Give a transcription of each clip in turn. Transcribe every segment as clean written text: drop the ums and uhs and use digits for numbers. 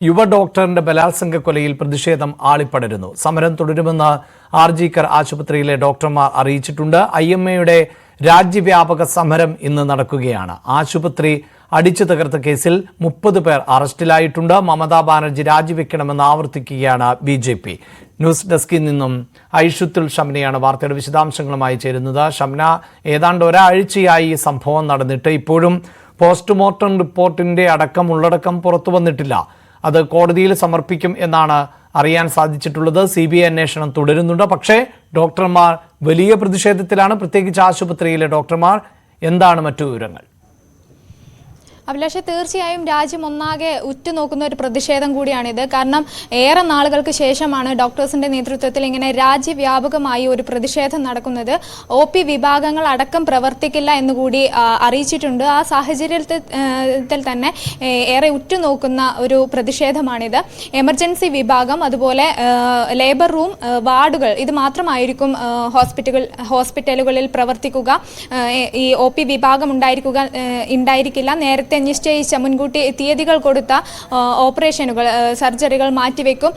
യുവ ഡോക്ടറിന്റെ ബലാത്സംഗ കൊലയിൽ പ്രതിഷേധം ആളിപ്പടരുന്നു. സമരം തുടരുമെന്ന് ആർജിക്കർ ആശുപത്രിയിലെ ഡോക്ടർമാർ അറിയിച്ചിട്ടുണ്ട്. IMAയുടെ രാജ്യവ്യാപക സമരം ഇന്ന് നടക്കുകയാണ്. ആശുപത്രി അടിച്ചു തകർത്ത കേസിൽ 30 പേർ അറസ്റ്റിലായിട്ടുണ്ട്. മമതാ ബാനർജി രാജിവെക്കണമെന്ന് ആവർത്തിക്കുകയാണ് BJP. ന്യൂസ് ഡെസ്കിൽ നിന്നും ഐഷുത്തുൽ ഷംനയാണ് വാർത്തയുടെ വിശദാംശങ്ങളുമായി ചേരുന്നത്. ഷംന, ഏതാണ്ട് ഒരാഴ്ചയായി ഈ സംഭവം നടന്നിട്ട് ഇപ്പോഴും പോസ്റ്റ്മോർട്ടം റിപ്പോർട്ടിന്റെ ഉള്ളടക്കം പുറത്തു വന്നിട്ടില്ല. അത് കോടതിയിൽ സമർപ്പിക്കും എന്നാണ് അറിയാൻ സാധിച്ചിട്ടുള്ളത്. CBI അന്വേഷണം തുടരുന്നുണ്ട്. പക്ഷേ ഡോക്ടർമാർ വലിയ പ്രതിഷേധത്തിലാണ്, പ്രത്യേകിച്ച് ആശുപത്രിയിലെ ഡോക്ടർമാർ. എന്താണ് മറ്റു വിവരങ്ങൾ? അഭിലാഷ്, തീർച്ചയായും രാജ്യം ഒന്നാകെ ഉറ്റുനോക്കുന്ന ഒരു പ്രതിഷേധം കൂടിയാണിത്. കാരണം ഏറെ നാളുകൾക്ക് ശേഷമാണ് ഡോക്ടേഴ്സിന്റെ നേതൃത്വത്തിൽ ഇങ്ങനെ രാജ്യവ്യാപകമായി ഒരു പ്രതിഷേധം നടക്കുന്നത്. OP വിഭാഗങ്ങൾ അടക്കം പ്രവർത്തിക്കില്ല എന്നുകൂടി അറിയിച്ചിട്ടുണ്ട്. ആ സാഹചര്യത്തിൽ തന്നെ ഏറെ ഉറ്റുനോക്കുന്ന ഒരു പ്രതിഷേധമാണിത്. എമർജൻസി വിഭാഗം, അതുപോലെ ലേബർ റൂം, വാർഡുകൾ, ഇത് മാത്രമായിരിക്കും ഹോസ്പിറ്റലുകളിൽ പ്രവർത്തിക്കുക. ഈ OP വിഭാഗം ഉണ്ടായിരിക്കില്ല. നേരത്തെ നിശ്ചയിച്ച മുൻകൂട്ടി തീയതികൾ കൊടുത്ത ഓപ്പറേഷനുകൾ, സർജറികൾ മാറ്റിവെക്കും.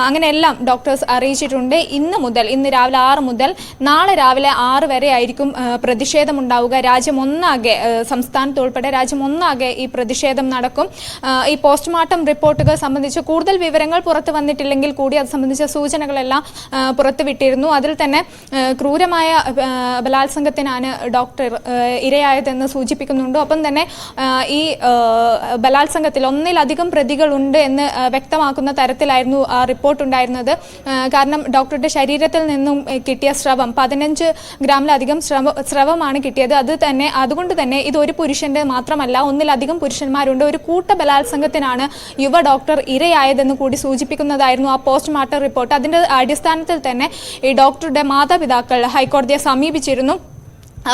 അങ്ങനെയെല്ലാം ഡോക്ടേഴ്സ് അറിയിച്ചിട്ടുണ്ട്. ഇന്ന് രാവിലെ 6 മുതൽ നാളെ രാവിലെ 6 വരെ ആയിരിക്കും പ്രതിഷേധമുണ്ടാവുക. രാജ്യം ഒന്നാകെ, സംസ്ഥാനത്ത് ഉൾപ്പെടെ രാജ്യം ഒന്നാകെ ഈ പ്രതിഷേധം നടക്കും. ഈ പോസ്റ്റ്മോർട്ടം റിപ്പോർട്ടുകൾ സംബന്ധിച്ച് കൂടുതൽ വിവരങ്ങൾ പുറത്തു വന്നിട്ടില്ലെങ്കിൽ കൂടി അത് സംബന്ധിച്ച സൂചനകളെല്ലാം പുറത്തുവിട്ടിരുന്നു. അതിൽ തന്നെ ക്രൂരമായ ബലാത്സംഗത്തിനാണ് ഡോക്ടർ ഇരയായതെന്ന് സൂചിപ്പിക്കുന്നുണ്ട്. ഒപ്പം തന്നെ ഈ ബലാത്സംഗത്തിൽ ഒന്നിലധികം പ്രതികളുണ്ട് എന്ന് വ്യക്തമാക്കുന്ന തരത്തിലായിരുന്നു ആ റിപ്പോർട്ട് ഉണ്ടായിരുന്നത്. കാരണം ഡോക്ടറുടെ ശരീരത്തിൽ നിന്നും കിട്ടിയ സ്രവം 15 ഗ്രാമിലധികം സ്രവമാണ് കിട്ടിയത്. അതുകൊണ്ട് തന്നെ ഇത് ഒരു പുരുഷന്റെ മാത്രമല്ല, ഒന്നിലധികം പുരുഷന്മാരുണ്ട്. ഒരു കൂട്ട ബലാത്സംഗത്തിനാണ് യുവ ഡോക്ടർ ഇരയായതെന്ന് കൂടി സൂചിപ്പിക്കുന്നതായിരുന്നു ആ പോസ്റ്റ്മോർട്ടം റിപ്പോർട്ട്. അതിന്റെ അടിസ്ഥാനത്തിൽ തന്നെ ഈ ഡോക്ടറുടെ മാതാപിതാക്കൾ ഹൈക്കോടതിയെ സമീപിച്ചിരുന്നു.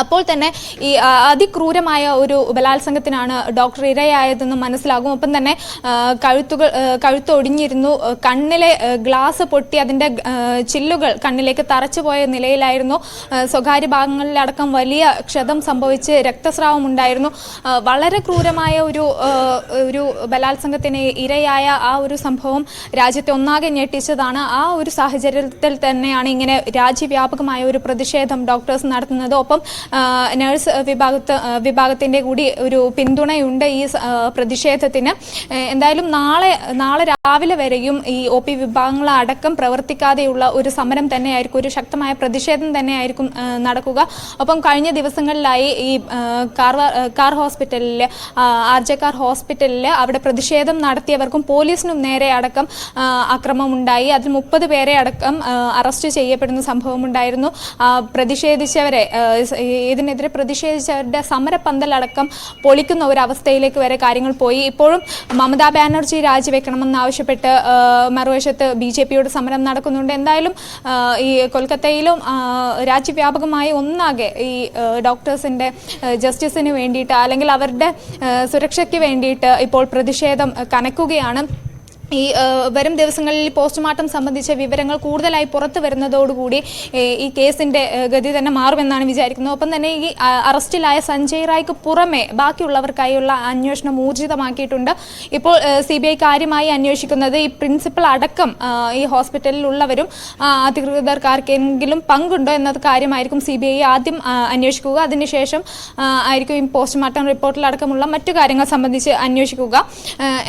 അപ്പോൾ തന്നെ ഈ അതിക്രൂരമായ ഒരു ബലാത്സംഗത്തിനാണ് ഡോക്ടർ ഇരയായതെന്ന് മനസ്സിലാകും. ഒപ്പം തന്നെ കഴുത്തൊടിഞ്ഞിരുന്നു. കണ്ണിലെ ഗ്ലാസ് പൊട്ടി അതിൻ്റെ ചില്ലുകൾ കണ്ണിലേക്ക് തറച്ചുപോയ നിലയിലായിരുന്നു. സ്വകാര്യ ഭാഗങ്ങളിലടക്കം വലിയ ക്ഷതം സംഭവിച്ച് രക്തസ്രാവം ഉണ്ടായിരുന്നു. വളരെ ക്രൂരമായ ഒരു ബലാത്സംഗത്തിന് ഇരയായ ആ ഒരു സംഭവം രാജ്യത്തെ ഒന്നാകെ ഞെട്ടിച്ചതാണ്. ആ ഒരു സാഹചര്യത്തിൽ തന്നെയാണ് ഇങ്ങനെ രാജ്യവ്യാപകമായ ഒരു പ്രതിഷേധം ഡോക്ടേഴ്സ് നടത്തുന്നത്. ഒപ്പം നഴ്സ് വിഭാഗത്തിന്റെ കൂടി ഒരു പിന്തുണയുണ്ട് ഈ പ്രതിഷേധത്തിന്. എന്തായാലും നാളെ രാവിലെ വരെയും ഈ OP വിഭാഗങ്ങളടക്കം പ്രവർത്തിക്കാതെയുള്ള ഒരു സമരം തന്നെയായിരിക്കും, ഒരു ശക്തമായ പ്രതിഷേധം തന്നെയായിരിക്കും നടക്കുക. ഒപ്പം കഴിഞ്ഞ ദിവസങ്ങളിലായി ഈ കാർ ഹോസ്പിറ്റലിൽ, RJ കാർ ഹോസ്പിറ്റലിൽ അവിടെ പ്രതിഷേധം നടത്തിയവർക്കും പോലീസിനും നേരെ അടക്കം അക്രമം ഉണ്ടായി. അതിൽ 30 പേരെ അടക്കം അറസ്റ്റ് ചെയ്യപ്പെടുന്ന സംഭവമുണ്ടായിരുന്നു. ഇതിനെതിരെ പ്രതിഷേധിച്ചവരുടെ സമരപ്പന്തലടക്കം പൊളിക്കുന്ന ഒരു അവസ്ഥയിലേക്ക് വരെ കാര്യങ്ങൾ പോയി. ഇപ്പോഴും മമതാ ബാനർജി രാജിവെക്കണമെന്ന് ആവശ്യപ്പെട്ട് മറുവശത്ത് BJPയുടെ സമരം നടക്കുന്നുണ്ട്. എന്തായാലും ഈ കൊൽക്കത്തയിലും രാജ്യവ്യാപകമായി ഒന്നാകെ ഈ ഡോക്ടേഴ്സിന്റെ ജസ്റ്റിസിന് വേണ്ടിയിട്ട്, അല്ലെങ്കിൽ അവരുടെ സുരക്ഷയ്ക്ക് വേണ്ടിയിട്ട് ഇപ്പോൾ പ്രതിഷേധം കനക്കുകയാണ്. ഈ വരും ദിവസങ്ങളിൽ പോസ്റ്റ്മോർട്ടം സംബന്ധിച്ച വിവരങ്ങൾ കൂടുതലായി പുറത്തു വരുന്നതോടുകൂടി ഈ കേസിന്റെ ഗതി തന്നെ മാറുമെന്നാണ് വിചാരിക്കുന്നത്. ഒപ്പം തന്നെ ഈ അറസ്റ്റിലായ സഞ്ജയ് റായ്ക്ക് പുറമെ ബാക്കിയുള്ളവർക്കായുള്ള അന്വേഷണം ഊർജിതമാക്കിയിട്ടുണ്ട്. ഇപ്പോൾ CBI കാര്യമായി അന്വേഷിക്കുന്നത് ഈ പ്രിൻസിപ്പൽ അടക്കം ഈ ഹോസ്പിറ്റലിൽ ഉള്ളവരും അധികൃതർക്കാർക്കെങ്കിലും പങ്കുണ്ടോ എന്നത് കാര്യമായിരിക്കും CBI ആദ്യം അന്വേഷിക്കുക. അതിനുശേഷം ആയിരിക്കും ഈ പോസ്റ്റ്മോർട്ടം റിപ്പോർട്ടിലടക്കമുള്ള മറ്റു കാര്യങ്ങൾ സംബന്ധിച്ച് അന്വേഷിക്കുക.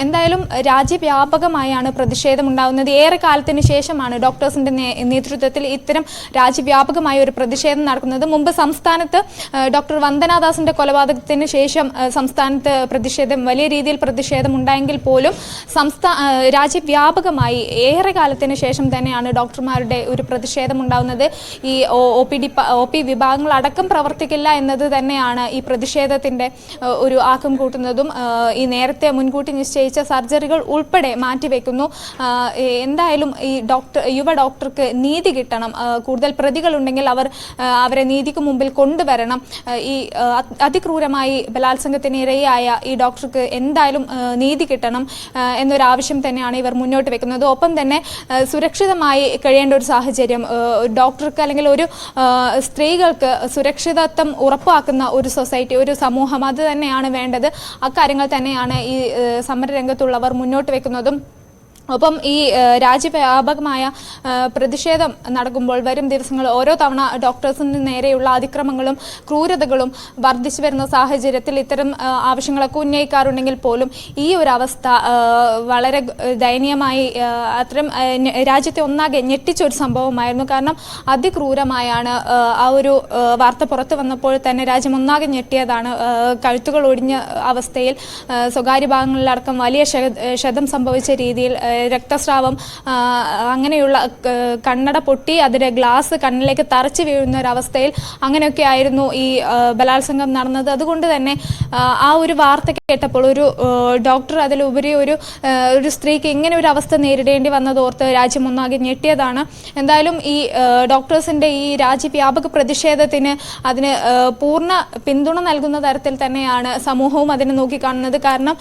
എന്തായാലും രാജ്യവ്യാപക ാണ് പ്രതിഷേധം ഉണ്ടാകുന്നത്. ഏറെ കാലത്തിന് ശേഷമാണ് ഡോക്ടേഴ്സിന്റെ നേതൃത്വത്തിൽ ഇത്തരം രാജ്യവ്യാപകമായ ഒരു പ്രതിഷേധം നടക്കുന്നത്. മുമ്പ് സംസ്ഥാനത്ത് ഡോക്ടർ വന്ദനാദാസിന്റെ കൊലപാതകത്തിന് ശേഷം സംസ്ഥാനത്ത് വലിയ രീതിയിൽ പ്രതിഷേധം ഉണ്ടായെങ്കിൽ പോലും രാജ്യവ്യാപകമായി ഏറെ കാലത്തിന് ശേഷം തന്നെയാണ് ഡോക്ടർമാരുടെ ഒരു പ്രതിഷേധം ഉണ്ടാകുന്നത്. ഈ OP വിഭാഗങ്ങൾ അടക്കം പ്രവർത്തിക്കില്ല എന്നത് തന്നെയാണ് ഈ പ്രതിഷേധത്തിന്റെ ഒരു ആക്കം കൂട്ടുന്നതും. ഈ നേരത്തെ മുൻകൂട്ടി നിശ്ചയിച്ച സർജറികൾ ഉൾപ്പെടെ മാറ്റിവെക്കുന്നു. എന്തായാലും ഈ യുവ ഡോക്ടർക്ക് നീതി കിട്ടണം. കൂടുതൽ പ്രതികളുണ്ടെങ്കിൽ അവരെ നീതിക്ക് മുമ്പിൽ കൊണ്ടുവരണം. ഈ അതിക്രൂരമായി ബലാത്സംഗത്തിന് ഇരയായ ഈ ഡോക്ടർക്ക് എന്തായാലും നീതി കിട്ടണം എന്നൊരാവശ്യം തന്നെയാണ് ഇവർ മുന്നോട്ട് വെക്കുന്നത്. ഒപ്പം തന്നെ സുരക്ഷിതമായി കഴിയേണ്ട ഒരു സാഹചര്യം, ഡോക്ടർക്ക് അല്ലെങ്കിൽ ഒരു സ്ത്രീകൾക്ക് സുരക്ഷിതത്വം ഉറപ്പാക്കുന്ന ഒരു സൊസൈറ്റി, ഒരു സമൂഹം, അത് തന്നെയാണ് വേണ്ടത്. അക്കാര്യങ്ങൾ തന്നെയാണ് ഈ സമരരംഗത്തുള്ളവർ മുന്നോട്ട് വെക്കുന്നതും. ഒപ്പം ഈ രാജ്യവ്യാപകമായ പ്രതിഷേധം നടക്കുമ്പോൾ വരും ദിവസങ്ങൾ ഓരോ തവണ ഡോക്ടേഴ്സിന് നേരെയുള്ള അതിക്രമങ്ങളും ക്രൂരതകളും വർദ്ധിച്ചു വരുന്ന സാഹചര്യത്തിൽ ഇത്തരം ആവശ്യങ്ങളൊക്കെ ഉന്നയിക്കാറുണ്ടെങ്കിൽ പോലും ഈ ഒരു അവസ്ഥ വളരെ ദയനീയമായി അത്തരം രാജ്യത്തെ ഒന്നാകെ ഞെട്ടിച്ചൊരു സംഭവമായിരുന്നു. കാരണം അതിക്രൂരമായാണ് ആ ഒരു വാർത്ത പുറത്തു വന്നപ്പോൾ തന്നെ രാജ്യം ഒന്നാകെ ഞെട്ടിയതാണ്. കഴുത്തുകൾ ഒടിഞ്ഞ അവസ്ഥയിൽ സ്വകാര്യ ഭാഗങ്ങളിലടക്കം വലിയ ക്ഷതം സംഭവിച്ച രീതിയിൽ രക്തസ്രാവം, അങ്ങനെയുള്ള കണ്ണട പൊട്ടി അതിൻ്റെ ഗ്ലാസ് കണ്ണിലേക്ക് തറച്ചു വീഴുന്ന ഒരവസ്ഥയിൽ അങ്ങനെയൊക്കെ ആയിരുന്നു ഈ ബലാത്സംഗം നടന്നത്. അതുകൊണ്ട് തന്നെ ആ ഒരു വാർത്ത കേട്ടപ്പോൾ ഒരു ഡോക്ടർ അതിലുപരി ഒരു സ്ത്രീക്ക് ഇങ്ങനെ ഒരു അവസ്ഥ നേരിടേണ്ടി വന്നതോർത്ത് രാജ്യം ഒന്നാകെ ഞെട്ടിയതാണ്. എന്തായാലും ഈ ഡോക്ടേഴ്സിൻ്റെ ഈ രാജ്യവ്യാപക പ്രതിഷേധത്തിന് അതിന് പൂർണ്ണ പിന്തുണ നൽകുന്ന തരത്തിൽ തന്നെയാണ് സമൂഹവും അതിനെ നോക്കിക്കാണുന്നത്. കാരണം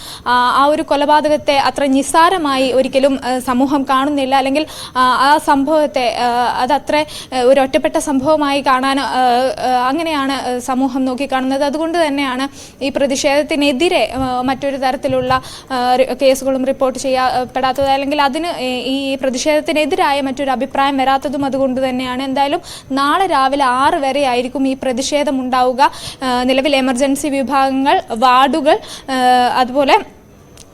ആ ഒരു കൊലപാതകത്തെ അത്ര നിസ്സാരമായി ഒരിക്കലും സമൂഹം കാണുന്നില്ല. അല്ലെങ്കിൽ ആ സംഭവത്തെ അതത്ര ഒരു ഒറ്റപ്പെട്ട സംഭവമായി കാണാൻ അങ്ങനെയാണ് സമൂഹം നോക്കിക്കാണുന്നത്. അതുകൊണ്ട് തന്നെയാണ് ഈ പ്രതിഷേധത്തിനെതിരെ മറ്റൊരു തരത്തിലുള്ള കേസുകളും റിപ്പോർട്ട് ചെയ്യപ്പെടാത്തത്, അല്ലെങ്കിൽ അതിന് ഈ പ്രതിഷേധത്തിനെതിരായ മറ്റൊരു അഭിപ്രായം വരാത്തതും അതുകൊണ്ട് തന്നെയാണ്. എന്തായാലും നാളെ രാവിലെ 6 വരെ ആയിരിക്കും ഈ പ്രതിഷേധം ഉണ്ടാവുക. നിലവിൽ എമർജൻസി വിഭാഗങ്ങൾ, വാർഡുകൾ, അതുപോലെ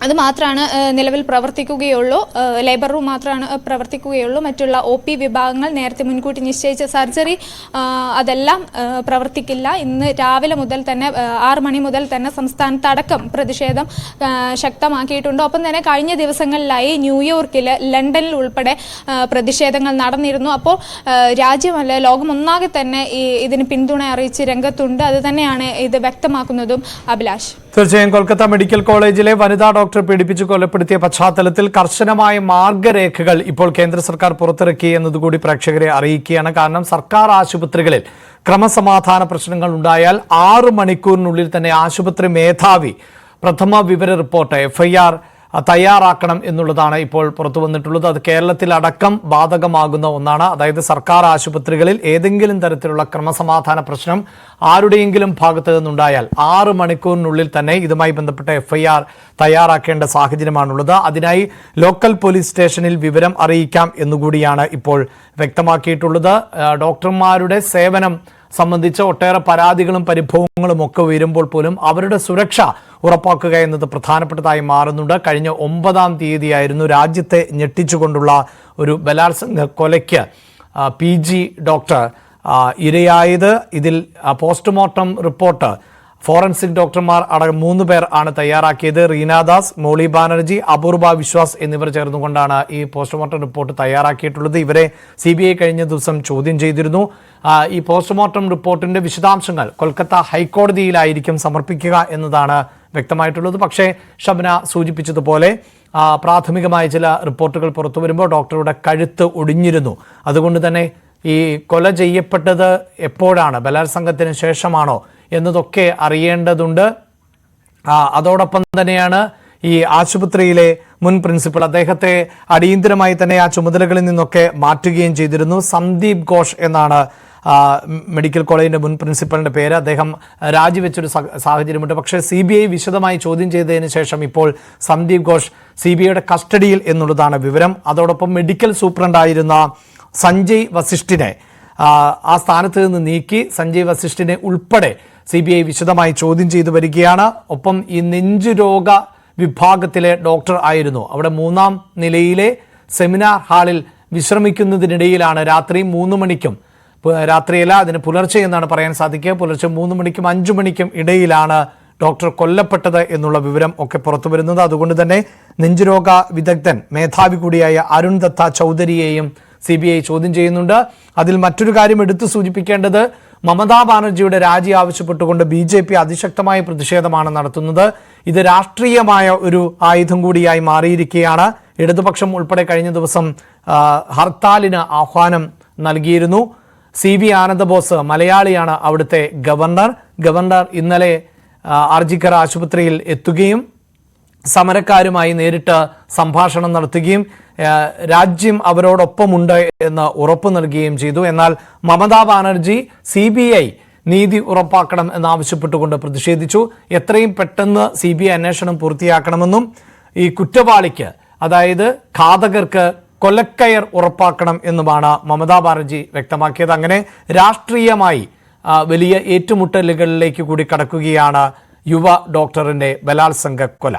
അത് മാത്രമാണ് നിലവിൽ പ്രവർത്തിക്കുകയുള്ളൂ. ലേബർ റൂം മാത്രമാണ് പ്രവർത്തിക്കുകയുള്ളൂ. മറ്റുള്ള OP വിഭാഗങ്ങൾ, നേരത്തെ മുൻകൂട്ടി നിശ്ചയിച്ച സർജറി, അതെല്ലാം പ്രവർത്തിക്കില്ല. ഇന്ന് രാവിലെ മുതൽ തന്നെ 6 മണി മുതൽ തന്നെ സംസ്ഥാനത്തടക്കം പ്രതിഷേധം ശക്തമാക്കിയിട്ടുണ്ട്. ഒപ്പം തന്നെ കഴിഞ്ഞ ദിവസങ്ങളിലായി ന്യൂയോർക്കിൽ, ലണ്ടനിൽ ഉൾപ്പെടെ പ്രതിഷേധങ്ങൾ നടന്നിരുന്നു. അപ്പോൾ രാജ്യമല്ല ലോകം ഒന്നാകെ തന്നെ ഇതിന് പിന്തുണ അറിയിച്ച് രംഗത്തുണ്ട്. അത് തന്നെയാണ് ഇത് വ്യക്തമാക്കുന്നതും. അഭിലാഷ്, തീർച്ചയായും കൊൽക്കത്ത മെഡിക്കൽ കോളേജിലെ വനിതാ ഡോക്ടറെ പീഡിപ്പിച്ച് കൊലപ്പെടുത്തിയ പശ്ചാത്തലത്തിൽ കർശനമായ മാർഗരേഖകൾ ഇപ്പോൾ കേന്ദ്ര സർക്കാർ പുറത്തിറക്കി എന്നതുകൂടി പ്രേക്ഷകരെ അറിയിക്കുകയാണ്. കാരണം സർക്കാർ ആശുപത്രികളിൽ ക്രമസമാധാന പ്രശ്നങ്ങൾ ഉണ്ടായാൽ 6 മണിക്കൂറിനുള്ളിൽ തന്നെ ആശുപത്രി മേധാവി പ്രഥമ വിവര റിപ്പോർട്ട് FIR തയ്യാറാക്കണം എന്നുള്ളതാണ് ഇപ്പോൾ പുറത്തു വന്നിട്ടുള്ളത്. അത് കേരളത്തിലടക്കം ബാധകമാകുന്ന ഒന്നാണ്. അതായത് സർക്കാർ ആശുപത്രികളിൽ ഏതെങ്കിലും തരത്തിലുള്ള ക്രമസമാധാന പ്രശ്നം ആരുടെയെങ്കിലും ഭാഗത്ത് നിന്നുണ്ടായാൽ 6 മണിക്കൂറിനുള്ളിൽ തന്നെ ഇതുമായി ബന്ധപ്പെട്ട FIR തയ്യാറാക്കേണ്ട സാഹചര്യമാണുള്ളത്. അതിനായി ലോക്കൽ പോലീസ് സ്റ്റേഷനിൽ വിവരം അറിയിക്കാം എന്നുകൂടിയാണ് ഇപ്പോൾ വ്യക്തമാക്കിയിട്ടുള്ളത്. ഡോക്ടർമാരുടെ സേവനം സംബന്ധിച്ച് ഒട്ടേറെ പരാതികളും പരിഭവങ്ങളും ഒക്കെ ഉയരുമ്പോൾ പോലും അവരുടെ സുരക്ഷ ഉറപ്പാക്കുക എന്നത് പ്രധാനപ്പെട്ടതായി മാറുന്നുണ്ട്. കഴിഞ്ഞ 9-ാം തീയതിയായിരുന്നു രാജ്യത്തെ ഞെട്ടിച്ചുകൊണ്ടുള്ള ഒരു ബലാത്സംഗ കൊലയ്ക്ക് PG ഡോക്ടർ ഇരയായത്. ഇതിൽ പോസ്റ്റ്മോർട്ടം റിപ്പോർട്ട് ഫോറൻസിക് ഡോക്ടർമാർ അടക്കം 3 പേർ ആണ് തയ്യാറാക്കിയത്. റീനാദാസ്, മോളി ബാനർജി, അപൂർവ വിശ്വാസ് എന്നിവർ ചേർന്നുകൊണ്ടാണ് ഈ പോസ്റ്റ്മോർട്ടം റിപ്പോർട്ട് തയ്യാറാക്കിയിട്ടുള്ളത്. ഇവരെ CBI കഴിഞ്ഞ ദിവസം ചോദ്യം ചെയ്തിരുന്നു. ഈ പോസ്റ്റ്മോർട്ടം റിപ്പോർട്ടിന്റെ വിശദാംശങ്ങൾ കൊൽക്കത്ത ഹൈക്കോടതിയിലായിരിക്കും സമർപ്പിക്കുക എന്നതാണ് വ്യക്തമായിട്ടുള്ളത്. പക്ഷേ ഷബ്ന സൂചിപ്പിച്ചതുപോലെ പ്രാഥമികമായ ചില റിപ്പോർട്ടുകൾ പുറത്തു വരുമ്പോൾ ഡോക്ടറുടെ കഴുത്ത് ഒടിഞ്ഞിരുന്നു. അതുകൊണ്ട് തന്നെ ഈ കൊല ചെയ്യപ്പെട്ടത് എപ്പോഴാണ്, ബലാത്സംഗത്തിന് ശേഷമാണോ എന്നതൊക്കെ അറിയേണ്ടതുണ്ട്. അതോടൊപ്പം തന്നെയാണ് ഈ ആശുപത്രിയിലെ മുൻ പ്രിൻസിപ്പൽ, അദ്ദേഹത്തെ അടിയന്തരമായി തന്നെ ആ ചുമതലകളിൽ നിന്നൊക്കെ മാറ്റുകയും ചെയ്തിരുന്നു. സന്ദീപ് ഘോഷ് എന്നാണ് മെഡിക്കൽ കോളേജിന്റെ മുൻ പ്രിൻസിപ്പലിന്റെ പേര്. അദ്ദേഹം രാജിവെച്ചൊരു സാഹചര്യമുണ്ട്. പക്ഷേ CBI വിശദമായി ചോദ്യം ചെയ്തതിന് ശേഷം ഇപ്പോൾ സന്ദീപ് ഘോഷ് CBIയുടെ കസ്റ്റഡിയിൽ എന്നുള്ളതാണ് വിവരം. അതോടൊപ്പം മെഡിക്കൽ സൂപ്രണ്ടായിരുന്ന സഞ്ജയ് വസിഷ്ഠിനെ ആ സ്ഥാനത്ത് നിന്ന് നീക്കി സഞ്ജയ് വസിഷ്ഠിനെ ഉൾപ്പെടെ CBI വിശദമായി ചോദ്യം ചെയ്തു വരികയാണ്. ഒപ്പം ഈ നെഞ്ചുരോഗ വിഭാഗത്തിലെ ഡോക്ടർ ആയിരുന്നു. അവിടെ 3-ാം നിലയിലെ സെമിനാർ ഹാളിൽ വിശ്രമിക്കുന്നതിനിടയിലാണ് രാത്രി 3 മണിക്കും, രാത്രിയല്ല അതിന് പുലർച്ചെ എന്നാണ് പറയാൻ സാധിക്കുക, പുലർച്ചെ 3 മണിക്കും 5 മണിക്കും ഇടയിലാണ് ഡോക്ടർ കൊല്ലപ്പെട്ടത് എന്നുള്ള വിവരം ഒക്കെ പുറത്തു വരുന്നത്. അതുകൊണ്ട് തന്നെ നെഞ്ചുരോഗ വിദഗ്ധൻ മേധാവി കൂടിയായ അരുൺ ദത്ത ചൗധരിയെയും CBI ചോദ്യം ചെയ്യുന്നുണ്ട്. അതിൽ മറ്റൊരു കാര്യം എടുത്തു സൂചിപ്പിക്കേണ്ടത്, മമതാ ബാനർജിയുടെ രാജി ആവശ്യപ്പെട്ടുകൊണ്ട് BJP അതിശക്തമായ പ്രതിഷേധമാണ് നടത്തുന്നത്. ഇത് രാഷ്ട്രീയമായ ഒരു ആയുധം കൂടിയായി മാറിയിരിക്കുകയാണ്. ഇടതുപക്ഷം ഉൾപ്പെടെ കഴിഞ്ഞ ദിവസം ഹർത്താലിന് ആഹ്വാനം നൽകിയിരുന്നു. CB ആനന്ദബോസ് മലയാളിയാണ് അവിടുത്തെ ഗവർണർ ഇന്നലെ ആർജിക്കർ ആശുപത്രിയിൽ എത്തുകയും സമരക്കാരുമായി നേരിട്ട് സംഭാഷണം നടത്തുകയും രാജ്യം അവരോടൊപ്പമുണ്ട് എന്ന് ഉറപ്പു നൽകുകയും ചെയ്തു. എന്നാൽ മമതാ ബാനർജി CBI നീതി ഉറപ്പാക്കണം എന്നാവശ്യപ്പെട്ടുകൊണ്ട് പ്രതിഷേധിച്ചു. എത്രയും പെട്ടെന്ന് CBI അന്വേഷണം പൂർത്തിയാക്കണമെന്നും ഈ കുറ്റവാളിക്ക് അതായത് ഘാതകർക്ക് കൊലക്കയർ ഉറപ്പാക്കണം എന്നുമാണ് മമതാ ബാനർജി വ്യക്തമാക്കിയത്. അങ്ങനെ രാഷ്ട്രീയമായി വലിയ ഏറ്റുമുട്ടലുകളിലേക്ക് കൂടി കടക്കുകയാണ് യുവ ഡോക്ടറിന്റെ ബലാത്സംഗ കൊല.